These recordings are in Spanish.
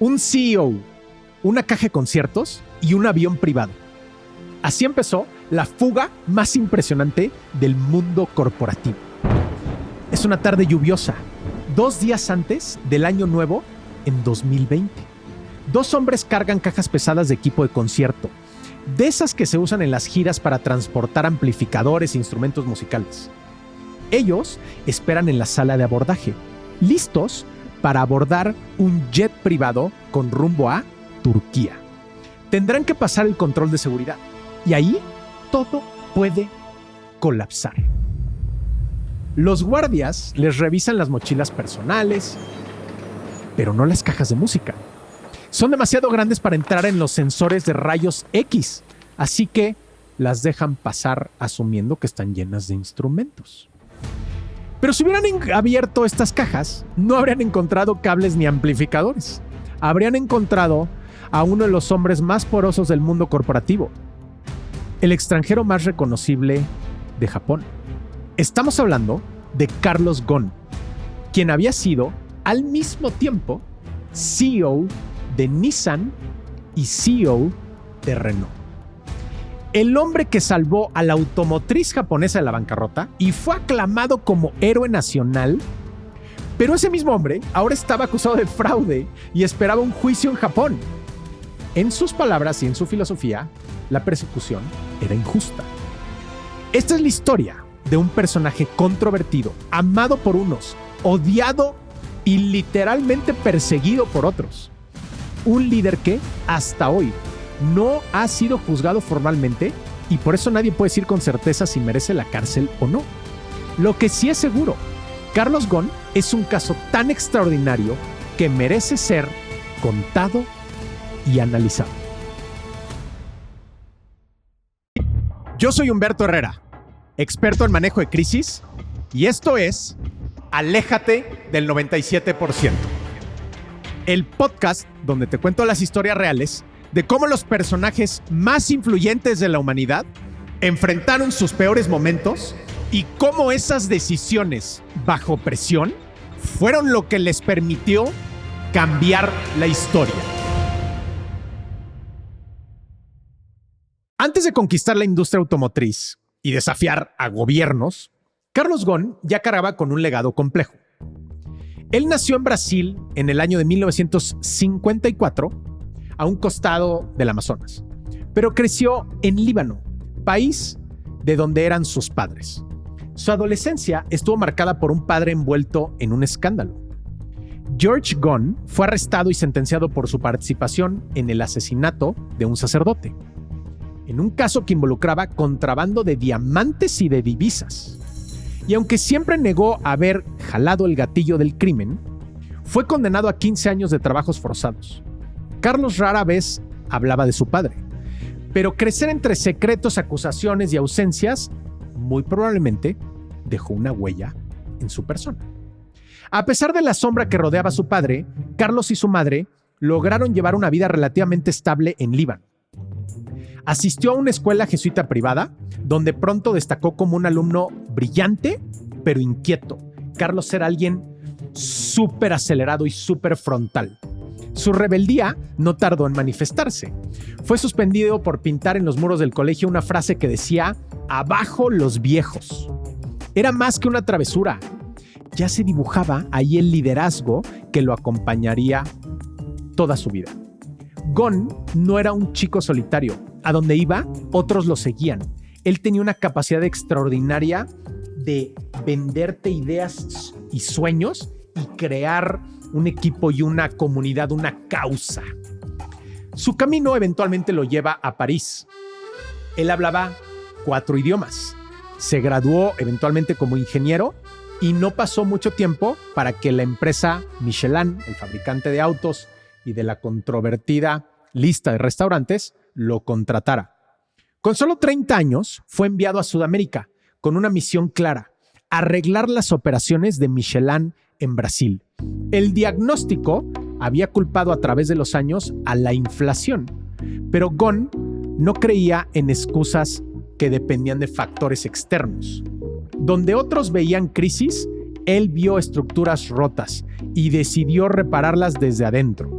un CEO, una caja de conciertos y un avión privado. Así empezó la fuga más impresionante del mundo corporativo. Es una tarde lluviosa, 2 días antes del año nuevo en 2020. 2 hombres cargan cajas pesadas de equipo de concierto, de esas que se usan en las giras para transportar amplificadores e instrumentos musicales. Ellos esperan en la sala de abordaje, listos para abordar un jet privado con rumbo a Turquía. Tendrán que pasar el control de seguridad y ahí todo puede colapsar. Los guardias les revisan las mochilas personales, pero no las cajas de música. Son demasiado grandes para entrar en los sensores de rayos X, así que las dejan pasar asumiendo que están llenas de instrumentos. Pero si hubieran abierto estas cajas, no habrían encontrado cables ni amplificadores. Habrían encontrado a uno de los hombres más porosos del mundo corporativo, el extranjero más reconocible de Japón. Estamos hablando de Carlos Ghosn, quien había sido al mismo tiempo CEO de Nissan y CEO de Renault. El hombre que salvó a la automotriz japonesa de la bancarrota y fue aclamado como héroe nacional, pero ese mismo hombre ahora estaba acusado de fraude y esperaba un juicio en Japón. En sus palabras y en su filosofía, la persecución era injusta. Esta es la historia de un personaje controvertido, amado por unos, odiado y literalmente perseguido por otros. Un líder que, hasta hoy, no ha sido juzgado formalmente y por eso nadie puede decir con certeza si merece la cárcel o no. Lo que sí es seguro, Carlos Ghosn es un caso tan extraordinario que merece ser contado y analizado. Yo soy Humberto Herrera, experto en manejo de crisis, y esto es Aléjate del 97%. El podcast donde te cuento las historias reales de cómo los personajes más influyentes de la humanidad enfrentaron sus peores momentos y cómo esas decisiones bajo presión fueron lo que les permitió cambiar la historia. Antes de conquistar la industria automotriz y desafiar a gobiernos, Carlos Ghosn ya cargaba con un legado complejo. Él nació en Brasil en el año de 1954, a un costado del Amazonas, pero creció en Líbano, país de donde eran sus padres. Su adolescencia estuvo marcada por un padre envuelto en un escándalo. George Ghosn fue arrestado y sentenciado por su participación en el asesinato de un sacerdote, en un caso que involucraba contrabando de diamantes y de divisas. Y aunque siempre negó haber jalado el gatillo del crimen, fue condenado a 15 años de trabajos forzados. Carlos rara vez hablaba de su padre, pero crecer entre secretos, acusaciones y ausencias muy probablemente dejó una huella en su persona. A pesar de la sombra que rodeaba a su padre, Carlos y su madre lograron llevar una vida relativamente estable en Líbano. Asistió a una escuela jesuita privada, donde pronto destacó como un alumno brillante, pero inquieto. Carlos era alguien súper acelerado y súper frontal. Su rebeldía no tardó en manifestarse. Fue suspendido por pintar en los muros del colegio una frase que decía: "Abajo los viejos". Era más que una travesura. Ya se dibujaba ahí el liderazgo que lo acompañaría toda su vida. Ghosn no era un chico solitario. A donde iba, otros lo seguían. Él tenía una capacidad extraordinaria de venderte ideas y sueños y crear un equipo y una comunidad, una causa. Su camino eventualmente lo lleva a París. Él hablaba 4 idiomas. Se graduó eventualmente como ingeniero y no pasó mucho tiempo para que la empresa Michelin, el fabricante de autos y de la controvertida lista de restaurantes, lo contratara. Con solo 30 años fue enviado a Sudamérica con una misión clara: arreglar las operaciones de Michelin en Brasil. El diagnóstico había culpado a través de los años a la inflación, pero Ghosn no creía en excusas que dependían de factores externos. Donde otros veían crisis, él vio estructuras rotas y decidió repararlas desde adentro.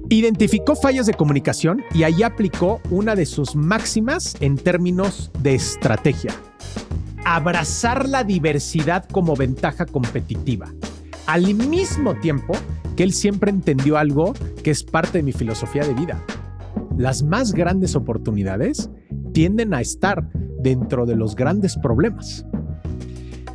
Identificó fallas de comunicación y ahí aplicó una de sus máximas en términos de estrategia: abrazar la diversidad como ventaja competitiva, al mismo tiempo que él siempre entendió algo que es parte de mi filosofía de vida. Las más grandes oportunidades tienden a estar dentro de los grandes problemas.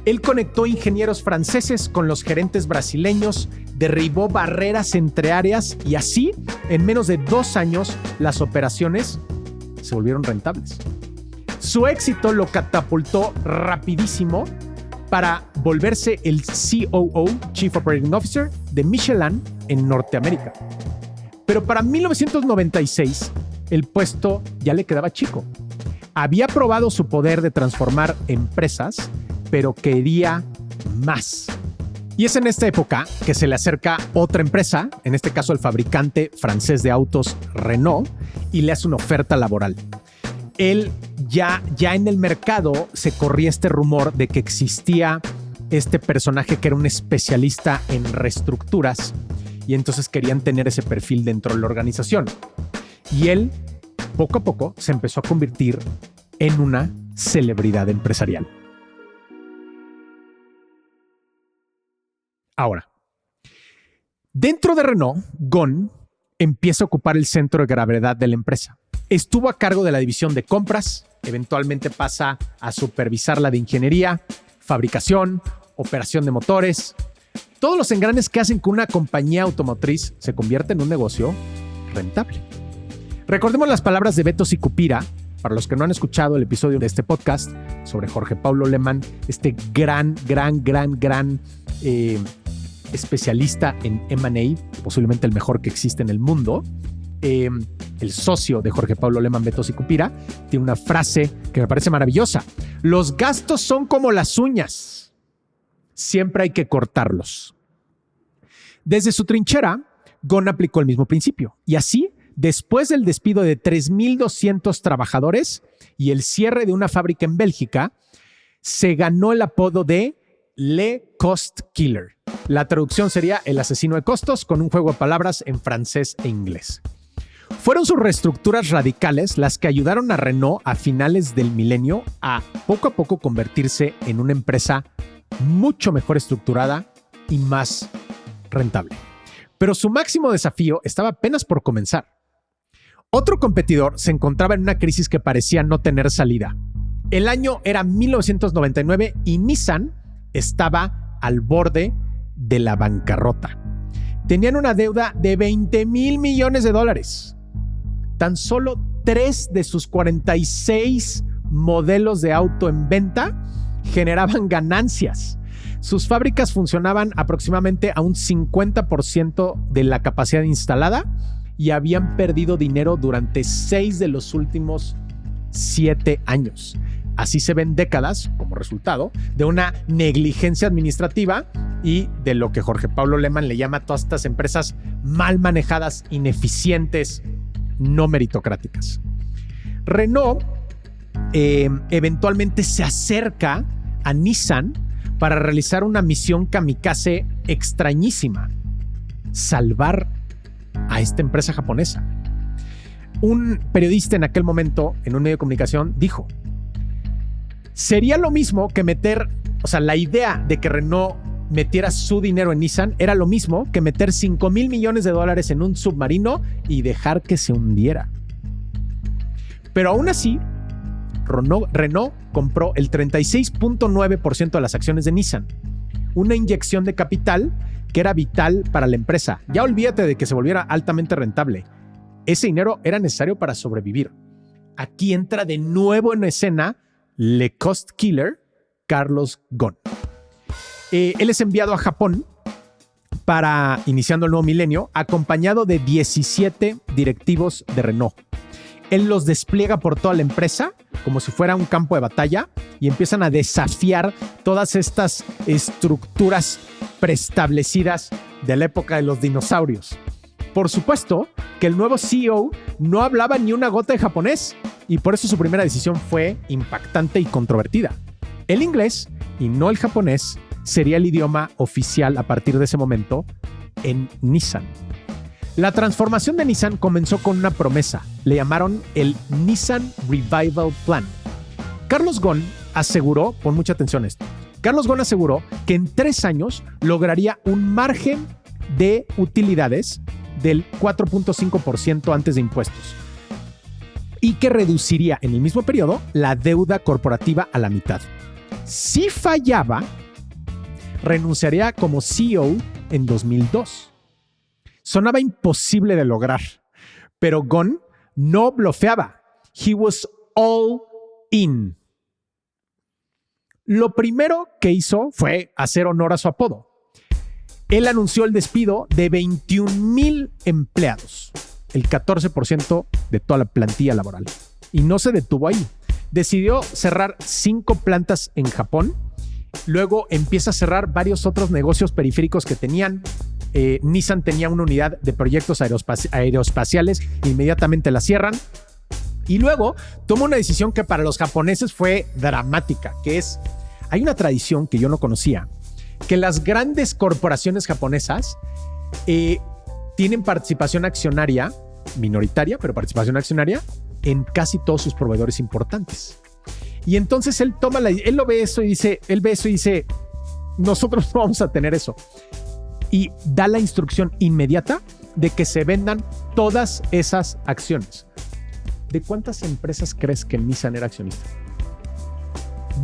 Él conectó ingenieros franceses con los gerentes brasileños, derribó barreras entre áreas y así, en menos de 2 años, las operaciones se volvieron rentables. Su éxito lo catapultó rapidísimo para volverse el COO, Chief Operating Officer, de Michelin en Norteamérica. Pero para 1996, el puesto ya le quedaba chico. Había probado su poder de transformar empresas, pero quería más. Y es en esta época que se le acerca otra empresa, en este caso el fabricante francés de autos Renault, y le hace una oferta laboral. Él ya en el mercado se corría este rumor de que existía este personaje que era un especialista en reestructuras y entonces querían tener ese perfil dentro de la organización. Y él, poco a poco, se empezó a convertir en una celebridad empresarial. Ahora, dentro de Renault, Ghosn empieza a ocupar el centro de gravedad de la empresa. Estuvo a cargo de la división de compras, eventualmente pasa a supervisar la de ingeniería, fabricación, operación de motores. Todos los engranes que hacen que una compañía automotriz se convierta en un negocio rentable. Recordemos las palabras de Beto Sicupira, para los que no han escuchado el episodio de este podcast sobre Jorge Paulo Lemann, este gran especialista en M&A, posiblemente el mejor que existe en el mundo. El socio de Jorge Paulo Lemann, Beto Sicupira, tiene una frase que me parece maravillosa: los gastos son como las uñas, siempre hay que cortarlos. Desde su trinchera, Ghosn aplicó el mismo principio y así, después del despido de 3,200 trabajadores y el cierre de una fábrica en Bélgica, se ganó el apodo de Le Cost Killer. La traducción sería el asesino de costos, con un juego de palabras en francés e inglés. Fueron sus reestructuras radicales las que ayudaron a Renault a finales del milenio a poco convertirse en una empresa mucho mejor estructurada y más rentable. Pero su máximo desafío estaba apenas por comenzar. Otro competidor se encontraba en una crisis que parecía no tener salida. El año era 1999 y Nissan estaba al borde de la bancarrota. Tenían una deuda de $20,000 millones. Tan solo 3 de sus 46 modelos de auto en venta generaban ganancias. Sus fábricas funcionaban aproximadamente a un 50% de la capacidad instalada y habían perdido dinero durante 6 de los últimos 7 años. Así se ven décadas como resultado de una negligencia administrativa y de lo que Jorge Paulo Lemann le llama a todas estas empresas mal manejadas, ineficientes, no meritocráticas. Renault eventualmente se acerca a Nissan para realizar una misión kamikaze extrañísima: salvar a esta empresa japonesa. Un periodista en aquel momento, en un medio de comunicación, dijo: sería lo mismo que la idea de que Renault metiera su dinero en Nissan era lo mismo que meter $5,000 millones en un submarino y dejar que se hundiera. Pero aún así, Renault compró el 36.9% de las acciones de Nissan, una inyección de capital que era vital para la empresa. Ya olvídate de que se volviera altamente rentable. Ese dinero era necesario para sobrevivir. Aquí entra de nuevo en escena Le Cost Killer, Carlos Ghosn. Él es enviado a Japón iniciando el nuevo milenio, acompañado de 17 directivos de Renault. Él los despliega por toda la empresa como si fuera un campo de batalla y empiezan a desafiar todas estas estructuras preestablecidas de la época de los dinosaurios. Por supuesto que el nuevo CEO no hablaba ni una gota de japonés y por eso su primera decisión fue impactante y controvertida. El inglés y no el japonés sería el idioma oficial a partir de ese momento en Nissan. La transformación de Nissan comenzó con una promesa. Le llamaron el Nissan Revival Plan. Carlos Ghosn aseguró, pon mucha atención a esto, Carlos Ghosn aseguró que en 3 años lograría un margen de utilidades del 4.5% antes de impuestos y que reduciría en el mismo periodo la deuda corporativa a la mitad. Si fallaba, renunciaría como CEO en 2002. Sonaba imposible de lograr, pero Ghosn no blofeaba. He was all in. Lo primero que hizo fue hacer honor a su apodo. Él anunció el despido de 21,000 empleados, el 14% de toda la plantilla laboral. Y no se detuvo ahí. Decidió cerrar 5 plantas en Japón. Luego empieza a cerrar varios otros negocios periféricos que tenían. Nissan tenía una unidad de proyectos aeroespaciales, inmediatamente la cierran. Y luego toma una decisión que para los japoneses fue dramática, que es, hay una tradición que yo no conocía, que las grandes corporaciones japonesas tienen participación accionaria, minoritaria, pero participación accionaria en casi todos sus proveedores importantes. Y entonces él ve eso y dice, nosotros no vamos a tener eso. Y da la instrucción inmediata de que se vendan todas esas acciones. ¿De cuántas empresas crees que Nissan era accionista?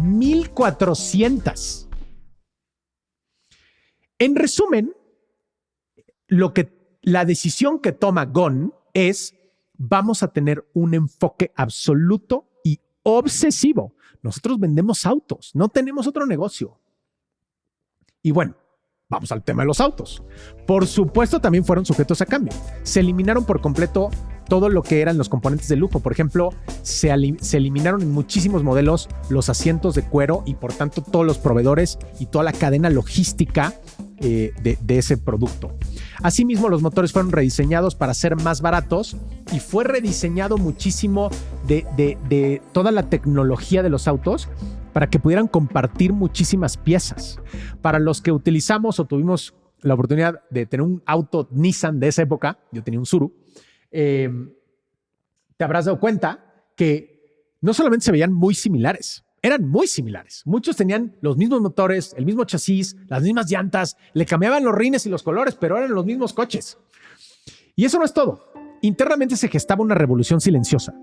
1,400. En resumen, la decisión que toma Ghosn es: vamos a tener un enfoque absoluto y obsesivo. Nosotros vendemos autos, no tenemos otro negocio. Y bueno, vamos al tema de los autos. Por supuesto, también fueron sujetos a cambio. Se eliminaron por completo todo lo que eran los componentes de lujo. Por ejemplo, se eliminaron en muchísimos modelos los asientos de cuero y por tanto todos los proveedores y toda la cadena logística de ese producto. Asimismo, los motores fueron rediseñados para ser más baratos y fue rediseñado muchísimo de toda la tecnología de los autos para que pudieran compartir muchísimas piezas. Para los que utilizamos o tuvimos la oportunidad de tener un auto Nissan de esa época, yo tenía un Tsuru, te habrás dado cuenta que no solamente se veían muy similares, eran muy similares. Muchos tenían los mismos motores, el mismo chasis, las mismas llantas, le cambiaban los rines y los colores, pero eran los mismos coches. Y eso no es todo. Internamente se gestaba una revolución silenciosa.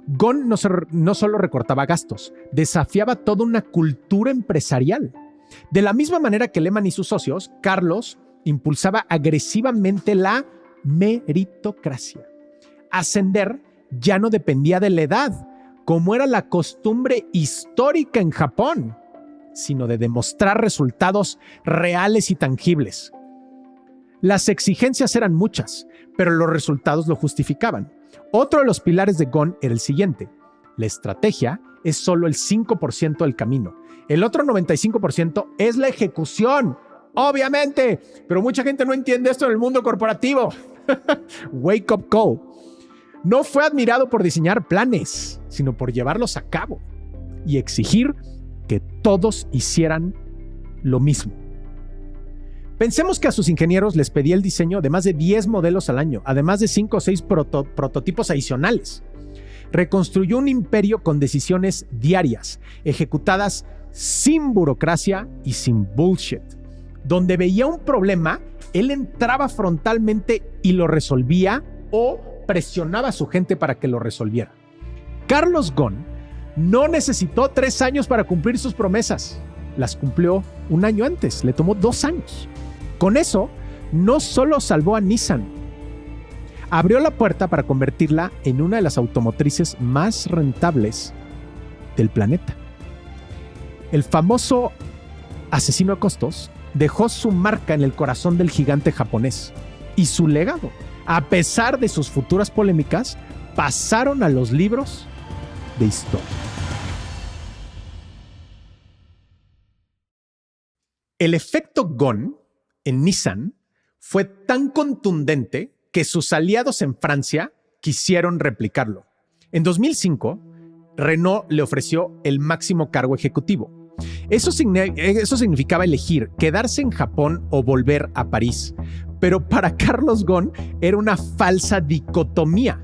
Ghosn no solo recortaba gastos, desafiaba toda una cultura empresarial. De la misma manera que Lehman y sus socios, Carlos impulsaba agresivamente la meritocracia. Ascender ya no dependía de la edad, como era la costumbre histórica en Japón, sino de demostrar resultados reales y tangibles. Las exigencias eran muchas, pero los resultados lo justificaban. Otro de los pilares de Ghosn era el siguiente: la estrategia es solo el 5% del camino. El otro 95% es la ejecución. Obviamente, pero mucha gente no entiende esto en el mundo corporativo. Wake up call. No fue admirado por diseñar planes, sino por llevarlos a cabo y exigir que todos hicieran lo mismo. Pensemos que a sus ingenieros les pedía el diseño de más de 10 modelos al año, además de 5 o 6 prototipos adicionales. Reconstruyó un imperio con decisiones diarias, ejecutadas sin burocracia y sin bullshit. Donde veía un problema, él entraba frontalmente y lo resolvía o presionaba a su gente para que lo resolviera. Carlos Ghosn no necesitó 3 años para cumplir sus promesas. Las cumplió 1 año antes, le tomó 2 años. Con eso, no solo salvó a Nissan, abrió la puerta para convertirla en una de las automotrices más rentables del planeta. El famoso asesino a costos dejó su marca en el corazón del gigante japonés y su legado, a pesar de sus futuras polémicas, pasaron a los libros de historia. El efecto Ghosn en Nissan fue tan contundente que sus aliados en Francia quisieron replicarlo. En 2005, Renault le ofreció el máximo cargo ejecutivo. Eso significaba elegir quedarse en Japón o volver a París. Pero para Carlos Ghosn era una falsa dicotomía.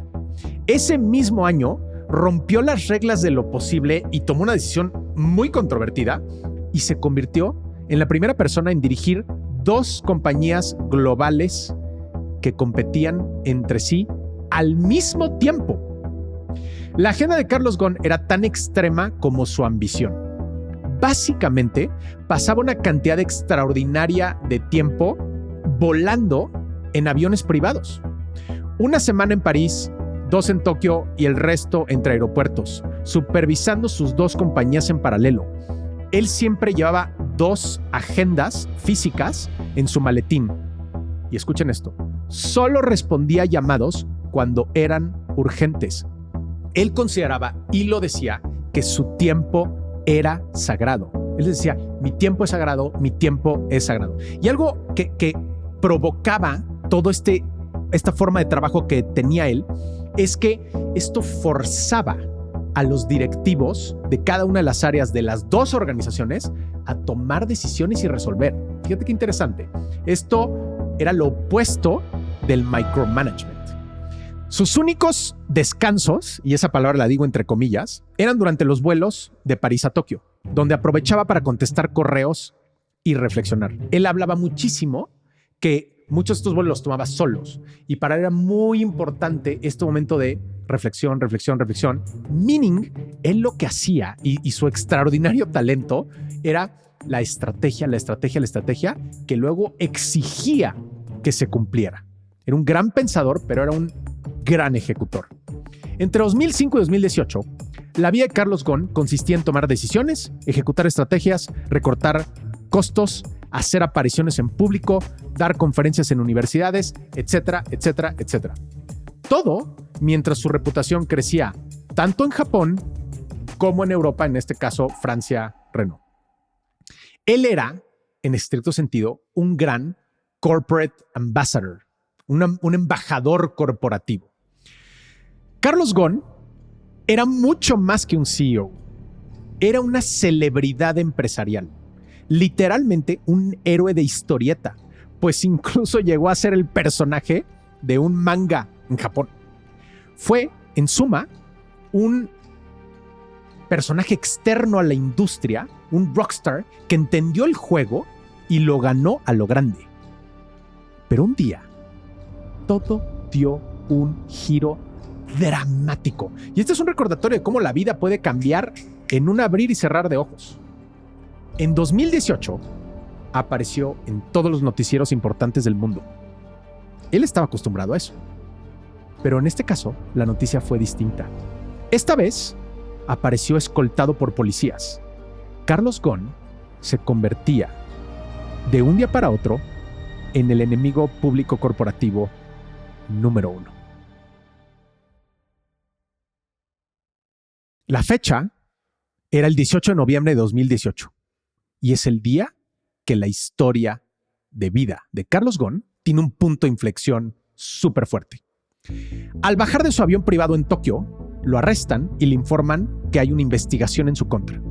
Ese mismo año rompió las reglas de lo posible y tomó una decisión muy controvertida y se convirtió en la primera persona en dirigir 2 compañías globales que competían entre sí al mismo tiempo. La agenda de Carlos Ghosn era tan extrema como su ambición. Básicamente, pasaba una cantidad extraordinaria de tiempo volando en aviones privados. Una semana en París, 2 en Tokio y el resto entre aeropuertos, supervisando sus 2 compañías en paralelo. Él siempre llevaba 2 agendas físicas en su maletín. Y escuchen esto, solo respondía a llamados cuando eran urgentes. Él consideraba y lo decía que su tiempo era sagrado. Él decía, mi tiempo es sagrado, mi tiempo es sagrado. Y algo que provocaba todo esta forma de trabajo que tenía él es que esto forzaba a los directivos de cada una de las áreas de las 2 organizaciones a tomar decisiones y resolver. Fíjate qué interesante. Esto era lo opuesto del micromanagement. Sus únicos descansos, y esa palabra la digo entre comillas, eran durante los vuelos de París a Tokio, donde aprovechaba para contestar correos y reflexionar. Él hablaba muchísimo que muchos de estos vuelos los tomaba solos y para él era muy importante este momento de reflexión. Meaning, él lo que hacía y su extraordinario talento era la estrategia que luego exigía que se cumpliera. Era un gran pensador, pero era un gran ejecutor. Entre 2005 y 2018, la vida de Carlos Ghosn consistía en tomar decisiones, ejecutar estrategias, recortar costos, hacer apariciones en público, dar conferencias en universidades, etcétera. Todo mientras su reputación crecía tanto en Japón como en Europa, en este caso Francia, Renault. Él era, en estricto sentido, un gran corporate ambassador, un embajador corporativo. Carlos Ghosn era mucho más que un CEO. Era una celebridad empresarial. Literalmente un héroe de historieta, pues incluso llegó a ser el personaje de un manga en Japón. Fue, en suma, un personaje externo a la industria, un rockstar que entendió el juego y lo ganó a lo grande. Pero un día, todo dio un giro dramático. Y este es un recordatorio de cómo la vida puede cambiar en un abrir y cerrar de ojos. En 2018, apareció en todos los noticieros importantes del mundo. Él estaba acostumbrado a eso. Pero en este caso, la noticia fue distinta. Esta vez, apareció escoltado por policías. Carlos Ghosn se convertía, de un día para otro, en el enemigo público corporativo número 1. La fecha era el 18 de noviembre de 2018 y es el día que la historia de vida de Carlos Ghosn tiene un punto de inflexión súper fuerte. Al bajar de su avión privado en Tokio, lo arrestan y le informan que hay una investigación en su contra.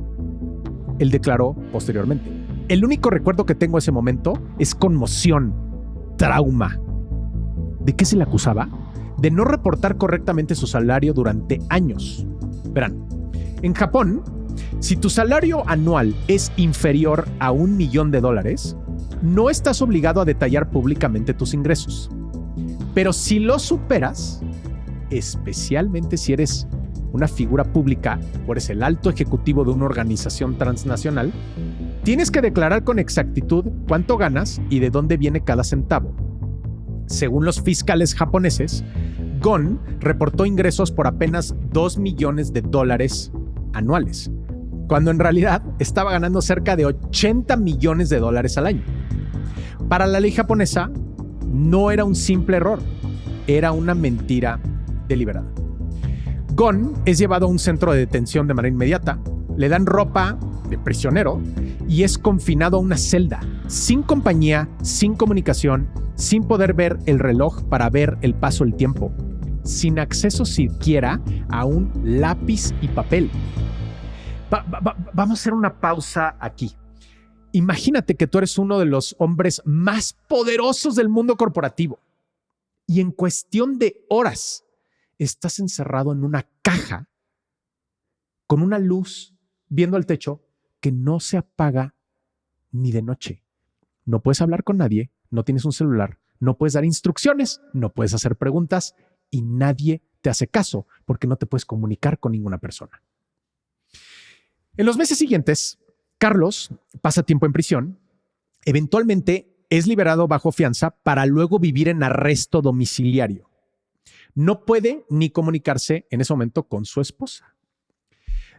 Él declaró posteriormente: el único recuerdo que tengo de ese momento es conmoción, trauma. ¿De qué se le acusaba? De no reportar correctamente su salario durante años. Verán, en Japón, si tu salario anual es inferior a $1 millón, no estás obligado a detallar públicamente tus ingresos. Pero si lo superas, especialmente si eres una figura pública o eres el alto ejecutivo de una organización transnacional, tienes que declarar con exactitud cuánto ganas y de dónde viene cada centavo. Según los fiscales japoneses, Ghosn reportó ingresos por apenas $2 millones anuales, cuando en realidad estaba ganando cerca de $80 millones al año. Para la ley japonesa, no era un simple error, era una mentira deliberada. Ghosn es llevado a un centro de detención de manera inmediata, le dan ropa de prisionero y es confinado a una celda, sin compañía, sin comunicación, sin poder ver el reloj para ver el paso del tiempo, sin acceso siquiera a un lápiz y papel. Vamos a hacer una pausa aquí. Imagínate que tú eres uno de los hombres más poderosos del mundo corporativo y en cuestión de horas estás encerrado en una caja con una luz viendo al techo que no se apaga ni de noche. No puedes hablar con nadie, no tienes un celular, no puedes dar instrucciones, no puedes hacer preguntas y nadie te hace caso porque no te puedes comunicar con ninguna persona. En los meses siguientes, Carlos pasa tiempo en prisión, eventualmente es liberado bajo fianza para luego vivir en arresto domiciliario. No puede ni comunicarse en ese momento con su esposa.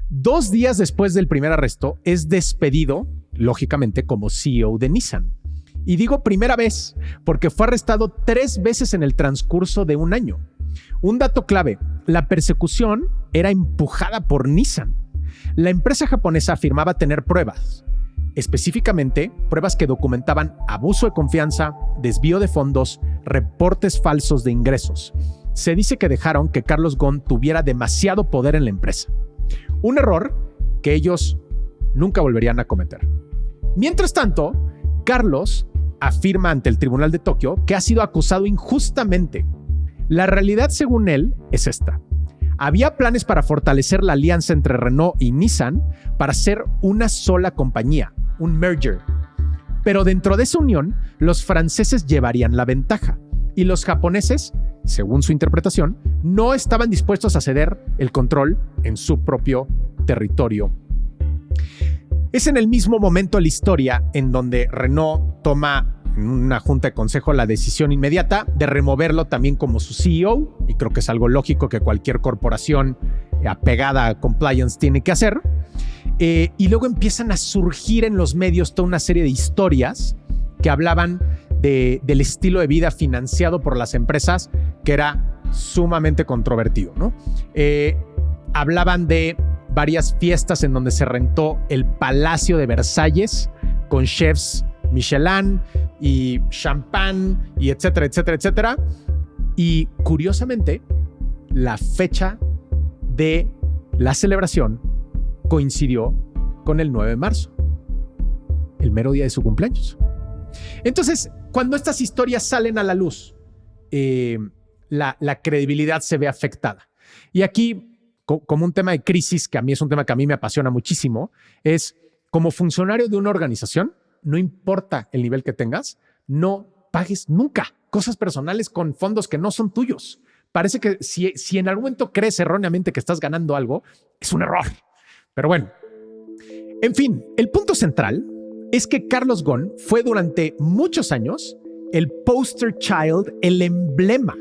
2 días después del primer arresto, es despedido, lógicamente, como CEO de Nissan. Y digo primera vez porque fue arrestado 3 veces en el transcurso de un año. Un dato clave, la persecución era empujada por Nissan. La empresa japonesa afirmaba tener pruebas, específicamente pruebas que documentaban abuso de confianza, desvío de fondos, reportes falsos de ingresos. Se dice que dejaron que Carlos Ghosn tuviera demasiado poder en la empresa. Un error que ellos nunca volverían a cometer. Mientras tanto, Carlos afirma ante el Tribunal de Tokio que ha sido acusado injustamente. La realidad, según él, es esta. Había planes para fortalecer la alianza entre Renault y Nissan para ser una sola compañía, un merger. Pero dentro de esa unión, los franceses llevarían la ventaja y los japoneses, según su interpretación, no estaban dispuestos a ceder el control en su propio territorio. Es en el mismo momento de la historia en donde Renault toma en una junta de consejo la decisión inmediata de removerlo también como su CEO, y creo que es algo lógico que cualquier corporación apegada a compliance tiene que hacer. Y luego empiezan a surgir en los medios toda una serie de historias que hablaban del estilo de vida financiado por las empresas, que era sumamente controvertido, ¿no? Hablaban de varias fiestas en donde se rentó el Palacio de Versalles con chefs Michelin y champán y etcétera, etcétera, etcétera. Y curiosamente, la fecha de la celebración coincidió con el 9 de marzo, el mero día de su cumpleaños. Entonces, cuando estas historias salen a la luz, la credibilidad se ve afectada. Y aquí, como un tema de crisis, que a mí es un tema que a mí me apasiona muchísimo, es como funcionario de una organización, no importa el nivel que tengas, no pagues nunca cosas personales con fondos que no son tuyos. Parece que si en algún momento crees erróneamente que estás ganando algo, es un error. Pero bueno, en fin, el punto central es que Carlos Ghosn fue durante muchos años el poster child, el emblema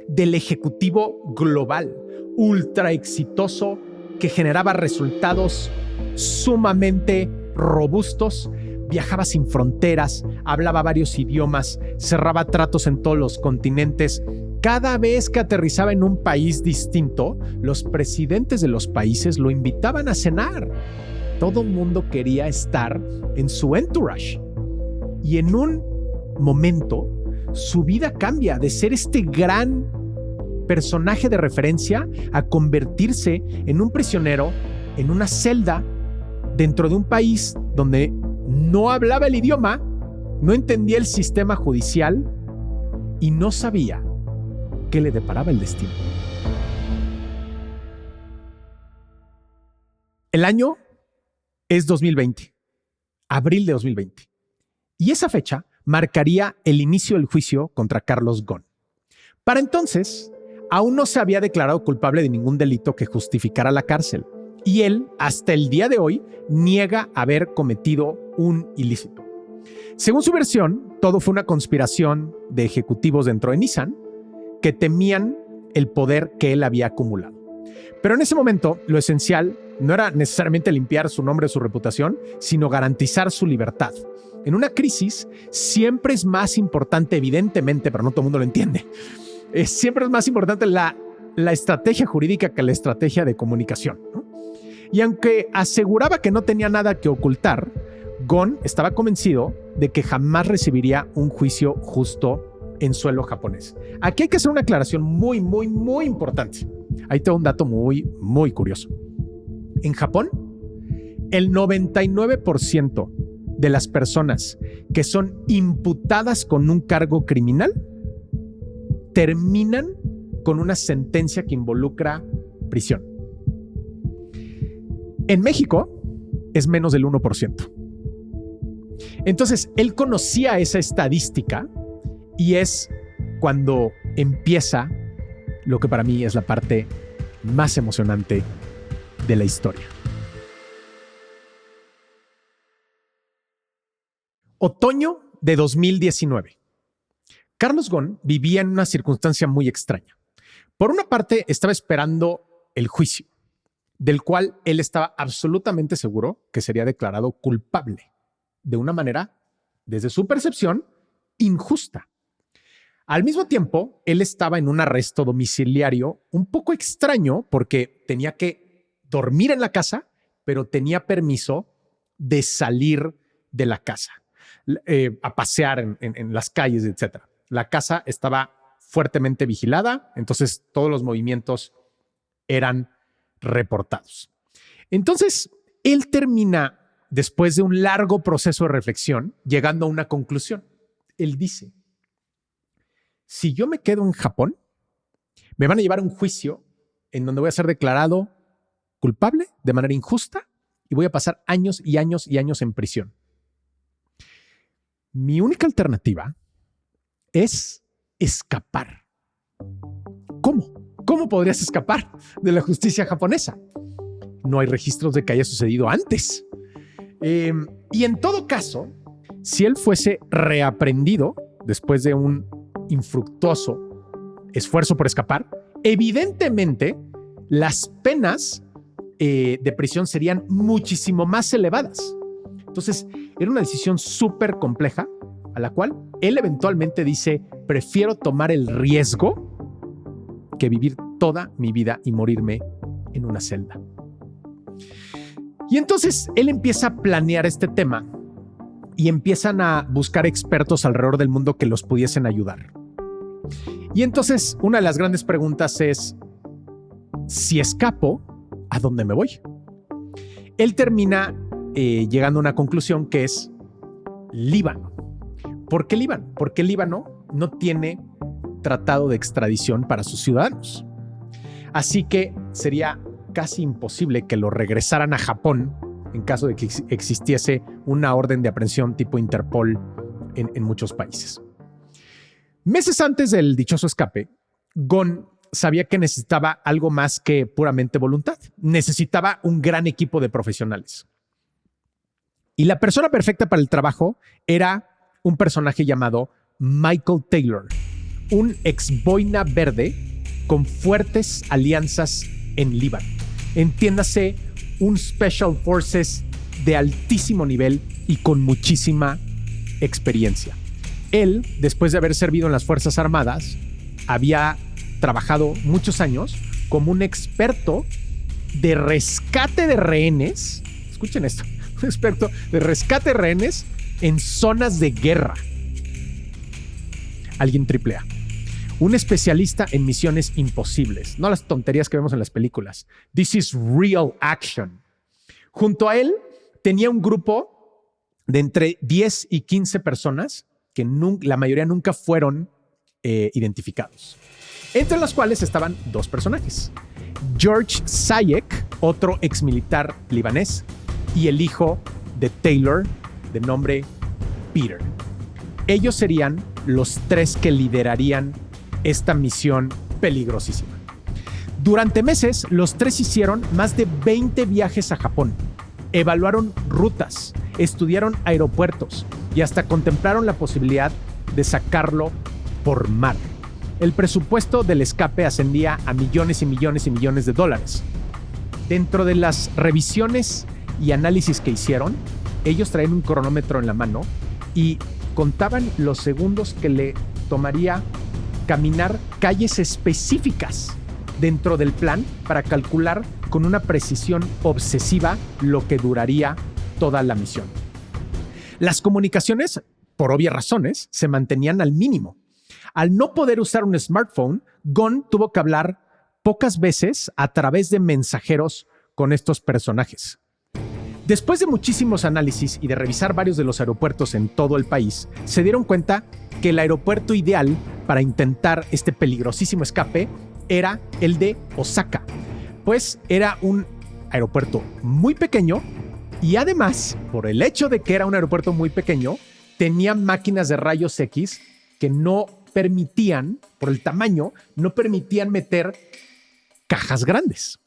del ejecutivo global, ultra exitoso, que generaba resultados sumamente robustos. Viajaba sin fronteras, hablaba varios idiomas, cerraba tratos en todos los continentes. Cada vez que aterrizaba en un país distinto, los presidentes de los países lo invitaban a cenar. Todo el mundo quería estar en su entourage. Y en un momento, su vida cambia de ser este gran personaje de referencia a convertirse en un prisionero en una celda dentro de un país donde no hablaba el idioma, no entendía el sistema judicial y no sabía qué le deparaba el destino. El año es 2020, abril de 2020. Y esa fecha marcaría el inicio del juicio contra Carlos Ghosn. Para entonces, aún no se había declarado culpable de ningún delito que justificara la cárcel. Y él, hasta el día de hoy, niega haber cometido un ilícito. Según su versión, todo fue una conspiración de ejecutivos dentro de Nissan que temían el poder que él había acumulado. Pero en ese momento, lo esencial no era necesariamente limpiar su nombre o su reputación, sino garantizar su libertad. En una crisis, siempre es más importante, evidentemente, pero no todo el mundo lo entiende, siempre es más importante la estrategia jurídica que la estrategia de comunicación, ¿no? Y aunque aseguraba que no tenía nada que ocultar, Ghosn estaba convencido de que jamás recibiría un juicio justo en suelo japonés. Aquí hay que hacer una aclaración muy, muy, muy importante. Ahí tengo un dato muy, muy curioso. En Japón, El 99% de las personas que son imputadas con un cargo criminal terminan con una sentencia que involucra prisión. En México es menos del 1%. Entonces, él conocía esa estadística y es cuando empieza lo que para mí es la parte más emocionante de la historia. Otoño de 2019. Carlos Ghosn vivía en una circunstancia muy extraña. Por una parte, estaba esperando el juicio, del cual él estaba absolutamente seguro que sería declarado culpable de una manera, desde su percepción, injusta. Al mismo tiempo, él estaba en un arresto domiciliario un poco extraño porque tenía que dormir en la casa, pero tenía permiso de salir de la casa, a pasear en las calles, etc. La casa estaba fuertemente vigilada, entonces todos los movimientos eran reportados. Entonces, él termina, después de un largo proceso de reflexión, llegando a una conclusión. Él dice: si yo me quedo en Japón, me van a llevar a un juicio en donde voy a ser declarado culpable de manera injusta y voy a pasar años y años y años en prisión. Mi única alternativa es escapar. ¿Cómo? ¿Cómo podrías escapar de la justicia japonesa? No hay registros de que haya sucedido antes. Y en todo caso, si él fuese reaprendido después de un infructuoso esfuerzo por escapar, evidentemente las penas de prisión serían muchísimo más elevadas. Entonces, era una decisión súper compleja a la cual él eventualmente dice: prefiero tomar el riesgo que vivir toda mi vida y morirme en una celda. Y entonces él empieza a planear este tema y empiezan a buscar expertos alrededor del mundo que los pudiesen ayudar. Y entonces una de las grandes preguntas es: si escapo, ¿a dónde me voy? Él termina llegando a una conclusión que es Líbano. ¿Por qué Líbano? Porque Líbano no tiene tratado de extradición para sus ciudadanos. Así que sería casi imposible que lo regresaran a Japón en caso de que existiese una orden de aprehensión tipo Interpol en muchos países. Meses antes del dichoso escape, Ghosn sabía que necesitaba algo más que puramente voluntad. Necesitaba un gran equipo de profesionales. Y la persona perfecta para el trabajo era un personaje llamado Michael Taylor, un ex boina verde con fuertes alianzas en Líbano. Entiéndase, un Special Forces de altísimo nivel y con muchísima experiencia. Él, después de haber servido en las Fuerzas Armadas, había trabajado muchos años como un experto de rescate de rehenes. Escuchen esto: un experto de rescate de rehenes en zonas de guerra. Alguien AAA. Un especialista en misiones imposibles, no las tonterías que vemos en las películas. This is real action. Junto a él tenía un grupo de entre 10 y 15 personas que la mayoría nunca fueron identificados, entre las cuales estaban dos personajes: George Sayek, otro exmilitar libanés, y el hijo de Taylor, de nombre Peter. Ellos serían los tres que liderarían esta misión peligrosísima. Durante meses, los tres hicieron más de 20 viajes a Japón, evaluaron rutas, estudiaron aeropuertos y hasta contemplaron la posibilidad de sacarlo por mar. El presupuesto del escape ascendía a millones y millones y millones de dólares. Dentro de las revisiones y análisis que hicieron, ellos traían un cronómetro en la mano y contaban los segundos que le tomaría caminar calles específicas dentro del plan para calcular con una precisión obsesiva lo que duraría toda la misión. Las comunicaciones, por obvias razones, se mantenían al mínimo. Al no poder usar un smartphone, Ghosn tuvo que hablar pocas veces a través de mensajeros con estos personajes. Después de muchísimos análisis y de revisar varios de los aeropuertos en todo el país, se dieron cuenta que el aeropuerto ideal para intentar este peligrosísimo escape era el de Osaka, pues era un aeropuerto muy pequeño y además, por el hecho de que era un aeropuerto muy pequeño, tenía máquinas de rayos X que no permitían, por el tamaño, no permitían meter cajas grandes.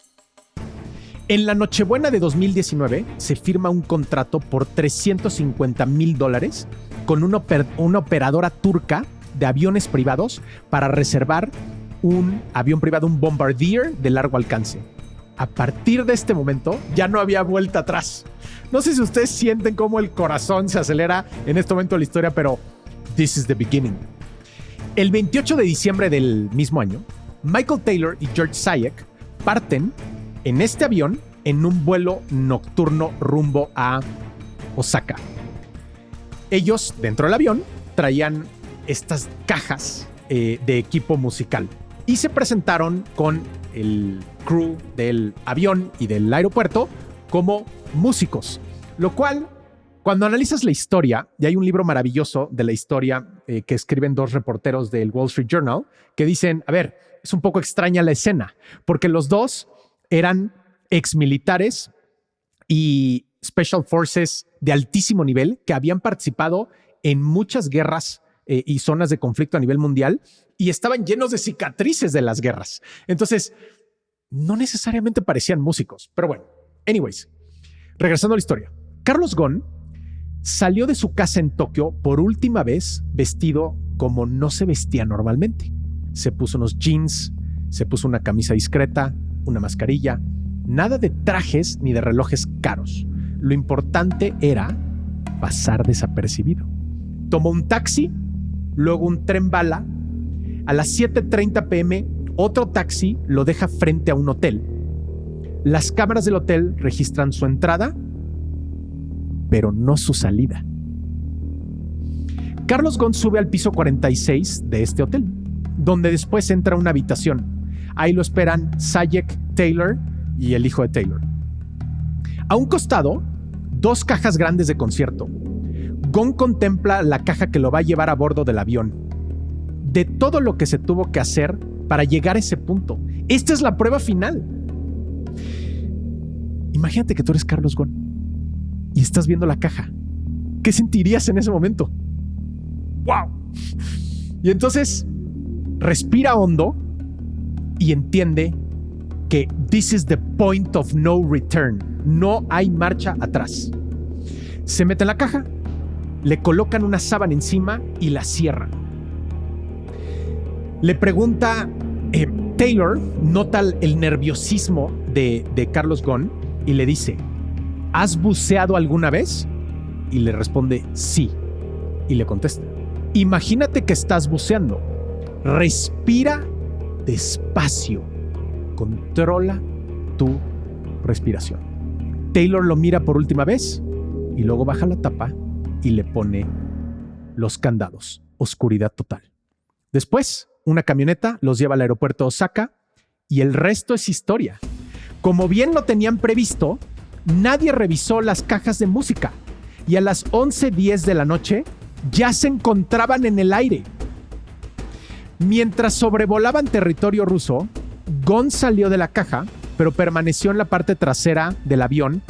En la Nochebuena de 2019 se firma un contrato por $350,000 con una operadora turca de aviones privados para reservar un avión privado, un Bombardier de largo alcance. A partir de este momento ya no había vuelta atrás. No sé si ustedes sienten cómo el corazón se acelera en este momento de la historia, pero this is the beginning. El 28 de diciembre del mismo año, Michael Taylor y George Sayek parten en este avión en un vuelo nocturno rumbo a Osaka. Ellos, dentro del avión, traían estas cajas de equipo musical y se presentaron con el crew del avión y del aeropuerto como músicos, lo cual, cuando analizas la historia, y hay un libro maravilloso de la historia que escriben dos reporteros del Wall Street Journal que dicen, a ver, es un poco extraña la escena, porque los dos eran exmilitares y Special Forces de altísimo nivel que habían participado en muchas guerras y zonas de conflicto a nivel mundial y estaban llenos de cicatrices de las guerras. Entonces, no necesariamente parecían músicos, pero bueno, anyways, regresando a la historia. Carlos Ghosn salió de su casa en Tokio por última vez vestido como no se vestía normalmente. Se puso unos jeans, se puso una camisa discreta, una mascarilla, nada de trajes ni de relojes caros. Lo importante era pasar desapercibido. Tomó un taxi, luego un tren bala. A las 7:30 p.m., otro taxi lo deja frente a un hotel. Las cámaras del hotel registran su entrada, pero no su salida. Carlos Ghosn sube al piso 46 de este hotel, donde después entra a una habitación. Ahí lo esperan Sayek, Taylor y el hijo de Taylor. A un costado, dos cajas grandes de concierto. Ghosn contempla la caja que lo va a llevar a bordo del avión. De todo lo que se tuvo que hacer para llegar a ese punto. Esta es la prueba final. Imagínate que tú eres Carlos Ghosn y estás viendo la caja. ¿Qué sentirías en ese momento? ¡Wow! Y entonces respira hondo y entiende que this is the point of no return. No hay marcha atrás. Se mete en la caja, le colocan una sábana encima y la cierran. Le pregunta Taylor, nota el nerviosismo de Carlos Ghosn y le dice, ¿has buceado alguna vez? Y le responde, sí. Y le contesta, imagínate que estás buceando. Respira despacio. Controla tu respiración. Taylor lo mira por última vez y luego baja la tapa y le pone los candados. Oscuridad total. Después, una camioneta los lleva al aeropuerto de Osaka y el resto es historia. Como bien lo tenían previsto, nadie revisó las cajas de música y a las 11:10 de la noche ya se encontraban en el aire. Mientras sobrevolaban territorio ruso, Ghosn salió de la caja, pero permaneció en la parte trasera del avión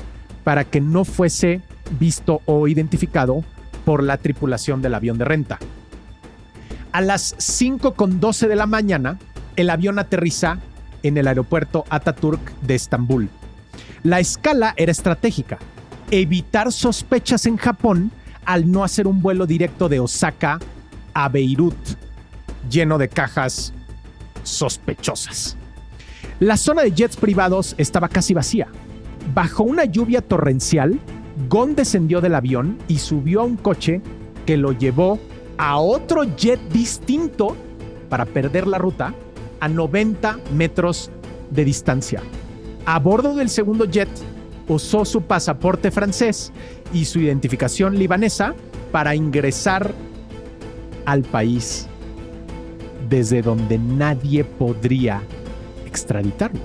para que no fuese visto o identificado por la tripulación del avión de renta. A las 5:12 de la mañana, el avión aterriza en el aeropuerto Atatürk de Estambul. La escala era estratégica: evitar sospechas en Japón al no hacer un vuelo directo de Osaka a Beirut, lleno de cajas sospechosas. La zona de jets privados estaba casi vacía. Bajo una lluvia torrencial, Ghosn descendió del avión y subió a un coche que lo llevó a otro jet distinto para perder la ruta a 90 metros de distancia. A bordo del segundo jet, usó su pasaporte francés y su identificación libanesa para ingresar al país desde donde nadie podría extraditarlo.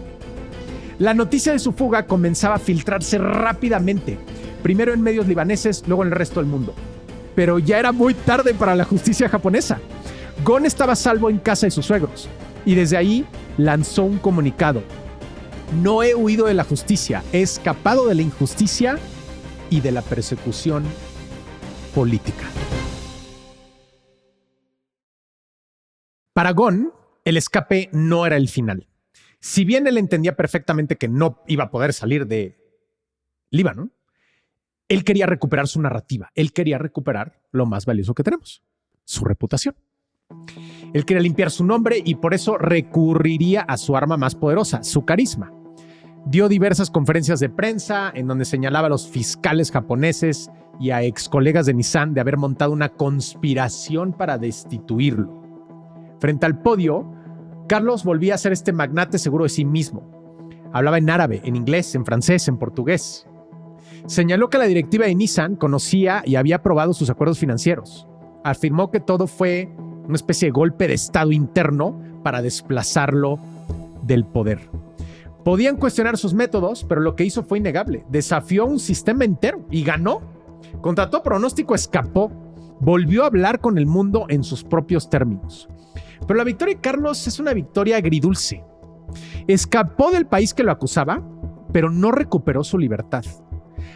La noticia de su fuga comenzaba a filtrarse rápidamente. primero en medios libaneses, luego en el resto del mundo. Pero ya era muy tarde para la justicia japonesa. Gon estaba a salvo en casa de sus suegros y desde ahí lanzó un comunicado: no he huido de la justicia, he escapado de la injusticia y de la persecución política. Para Gon, el escape no era el final. Si bien él entendía perfectamente que no iba a poder salir de Líbano, él quería recuperar su narrativa. Él quería recuperar lo más valioso que tenemos: su reputación. Él quería limpiar su nombre y por eso recurriría a su arma más poderosa, su carisma. Dio diversas conferencias de prensa en donde señalaba a los fiscales japoneses y a ex colegas de Nissan de haber montado una conspiración para destituirlo. Frente al podio, Carlos volvía a ser este magnate seguro de sí mismo. Hablaba en árabe, en inglés, en francés, en portugués. Señaló que la directiva de Nissan conocía y había aprobado sus acuerdos financieros. Afirmó que todo fue una especie de golpe de estado interno para desplazarlo del poder. Podían cuestionar sus métodos, pero lo que hizo fue innegable. Desafió un sistema entero y ganó. Contra todo pronóstico escapó. Volvió a hablar con el mundo en sus propios términos. Pero la victoria de Carlos es una victoria agridulce. Escapó del país que lo acusaba, pero no recuperó su libertad.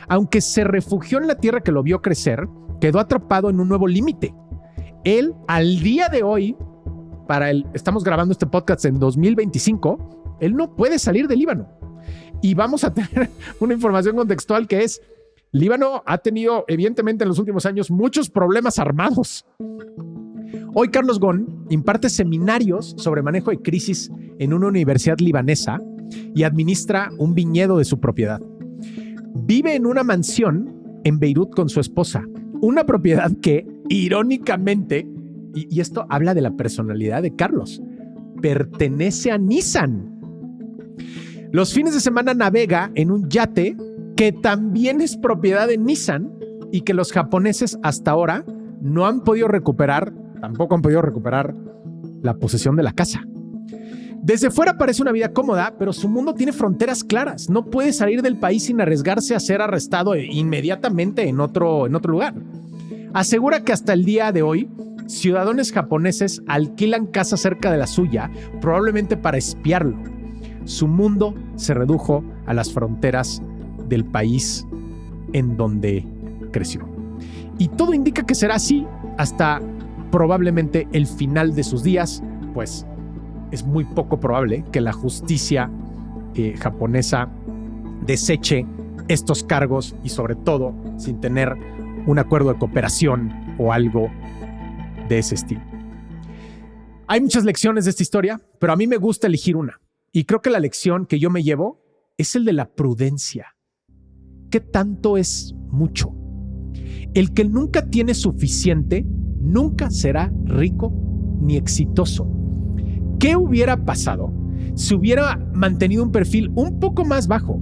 Aunque se refugió en la tierra que lo vio crecer, quedó atrapado en un nuevo límite. Él, al día de hoy, estamos grabando este podcast en 2025, él no puede salir de Líbano. Y vamos a tener una información contextual que es: Líbano ha tenido, evidentemente, en los últimos años muchos problemas armados. Hoy Carlos Gon imparte seminarios sobre manejo de crisis en una universidad libanesa y administra un viñedo de su propiedad. Vive en una mansión en Beirut con su esposa, una propiedad que, irónicamente, y esto habla de la personalidad de Carlos, pertenece a Nissan. Los fines de semana navega en un yate que también es propiedad de Nissan y que los japoneses hasta ahora no han podido recuperar, tampoco han podido recuperar la posesión de la casa. Desde fuera parece una vida cómoda, pero su mundo tiene fronteras claras. No puede salir del país sin arriesgarse a ser arrestado inmediatamente en otro lugar. Asegura que hasta el día de hoy, ciudadanos japoneses alquilan casas cerca de la suya, probablemente para espiarlo. Su mundo se redujo a las fronteras del país en donde creció. Y todo indica que será así hasta probablemente el final de sus días, pues es muy poco probable que la justicia japonesa deseche estos cargos y sobre todo sin tener un acuerdo de cooperación o algo de ese estilo. Hay muchas lecciones de esta historia, pero a mí me gusta elegir una. Y creo que la lección que yo me llevo es el de la prudencia. ¿Qué tanto es mucho? El que nunca tiene suficiente nunca será rico ni exitoso. ¿Qué hubiera pasado si hubiera mantenido un perfil un poco más bajo?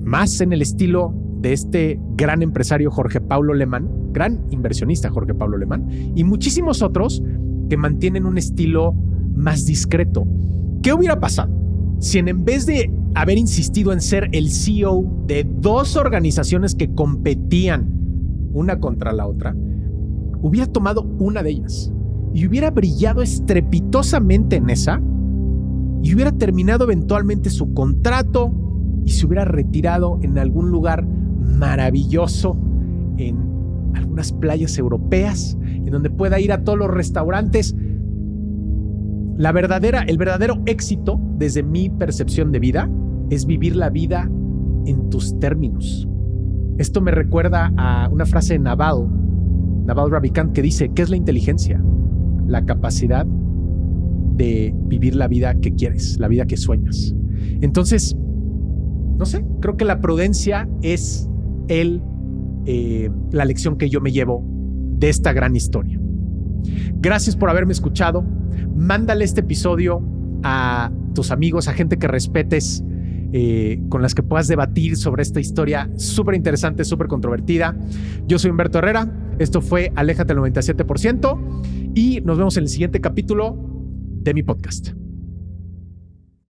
Más en el estilo de este gran empresario Jorge Paulo Lemann, gran inversionista Jorge Paulo Lemann, y muchísimos otros que mantienen un estilo más discreto. ¿Qué hubiera pasado si en vez de haber insistido en ser el CEO de dos organizaciones que competían una contra la otra, hubiera tomado una de ellas y hubiera brillado estrepitosamente en esa y hubiera terminado eventualmente su contrato y se hubiera retirado en algún lugar maravilloso, en algunas playas europeas, en donde pueda ir a todos los restaurantes? El verdadero éxito, desde mi percepción de vida, es vivir la vida en tus términos. Esto me recuerda a una frase de Naval Ravikant, que dice: ¿qué es la inteligencia? La capacidad de vivir la vida que quieres, la vida que sueñas. Entonces, no sé, creo que la prudencia es la lección que yo me llevo de esta gran historia. Gracias por haberme escuchado. Mándale este episodio a tus amigos, a gente que respetes, con las que puedas debatir sobre esta historia súper interesante, súper controvertida. Yo soy Humberto Herrera. Esto fue Aléjate del 97% y nos vemos en el siguiente capítulo de mi podcast.